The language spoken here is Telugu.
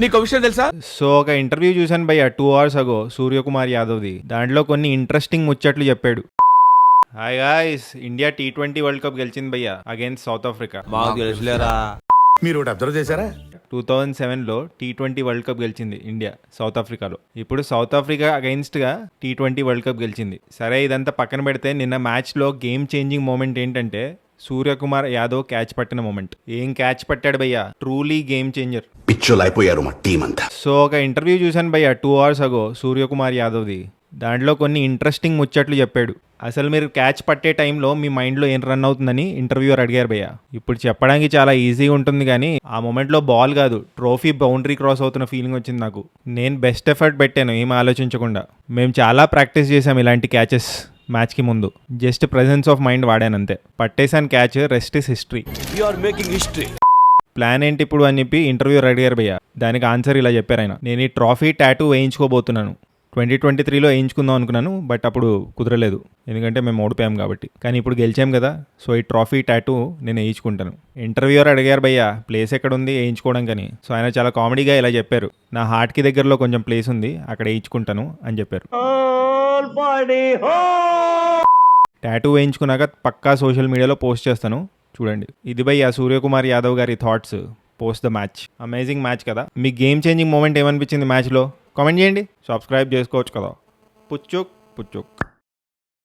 నీకు విషయం తెలుసా? సో ఒక ఇంటర్వ్యూ చూశాను భయ్య 2 hours ago సూర్యకుమార్ యాదవ్ది. దాంట్లో కొన్ని ఇంట్రెస్టింగ్ ముచ్చట్లు చెప్పాడు. Hi guys, India T20 world cup గెలిచింది భయ్య అగైన్స్ సౌత్ ఆఫ్రికా. మాకు తెలుసులేరా. మీరు ఒకటి అబ్జర్వ్ చేశారా? 2007లో T20 వరల్డ్ కప్ గెలిచింది ఇండియా సౌత్ ఆఫ్రికాలో. ఇప్పుడు సౌత్ ఆఫ్రికా అగైన్స్ట్గా T20 వరల్డ్ కప్ గెలిచింది. సరే, ఇదంతా పక్కన పెడితే నిన్న మ్యాచ్లో గేమ్ చేంజింగ్ మూమెంట్ ఏంటంటే సూర్యకుమార్ యాదవ్ క్యాచ్ పట్టిన మూమెంట్. ఏం క్యాచ్ పట్టాడు భయ్య, ట్రూలీ గేమ్ చేంజర్. పిచ్చోలు అయిపోయారు మా టీం అంతా. సో ఒక ఇంటర్వ్యూ చూశాను భయ్య 2 hours ago సూర్యకుమార్ యాదవ్ది. దాంట్లో కొన్ని ఇంట్రెస్టింగ్ ముచ్చట్లు చెప్పాడు. అసలు మీరు క్యాచ్ పట్టే టైంలో మీ మైండ్లో ఏం రన్ అవుతుందని ఇంటర్వ్యూర్ అడిగారు భయ్య. ఇప్పుడు చెప్పడానికి చాలా ఈజీగా ఉంటుంది, కానీ ఆ మూమెంట్లో బాల్ కాదు, ట్రోఫీ బౌండరీ క్రాస్ అవుతున్న ఫీలింగ్ వచ్చింది నాకు. నేను బెస్ట్ ఎఫర్ట్ పెట్టాను ఏం ఆలోచించకుండా. మేము చాలా ప్రాక్టీస్ చేసాం ఇలాంటి క్యాచెస్ మ్యాచ్కి ముందు. జస్ట్ ప్రెజెన్స్ ఆఫ్ మైండ్ వాడాను అంతే. పట్టేశాను catch, rest is history. Plan ఏంటి ఇప్పుడు అని చెప్పి ఇంటర్వ్యూర్ అడిగారు భయ్య. దానికి ఆన్సర్ ఇలా చెప్పారు ఆయన. నేను ఈ ట్రాఫీ టాటూ వేయించుకోబోతున్నాను. 2023లో వేయించుకుందాం అనుకున్నాను, బట్ అప్పుడు కుదరలేదు ఎందుకంటే మేము ఓడిపోయాం కాబట్టి. కానీ ఇప్పుడు గెలిచాం కదా, సో ఈ ట్రాఫీ టాటూ నేను వేయించుకుంటాను. ఇంటర్వ్యూర్ అడిగారు భయ్య ప్లేస్ ఎక్కడ ఉంది వేయించుకోవడం కానీ. సో ఆయన చాలా కామెడీగా ఇలా చెప్పారు, నా హార్ట్కి దగ్గరలో కొంచెం ప్లేస్ ఉంది అక్కడ వేయించుకుంటాను అని చెప్పారు. టాటూ వేయించుకున్నాక పక్కా సోషల్ మీడియాలో పోస్ట్ చేస్తాను, చూడండి. ఇది భయ్య సూర్యకుమార్ యాదవ్ గారి thoughts post the match. Amazing match కదా. మీ గేమ్ చేంజింగ్ మూమెంట్ ఏమనిపించింది మ్యాచ్లో కామెంట్ చేయండి. సబ్స్క్రైబ్ చేసుకోవచ్చు కదా. పుచ్చుక్ పుచ్చుక్.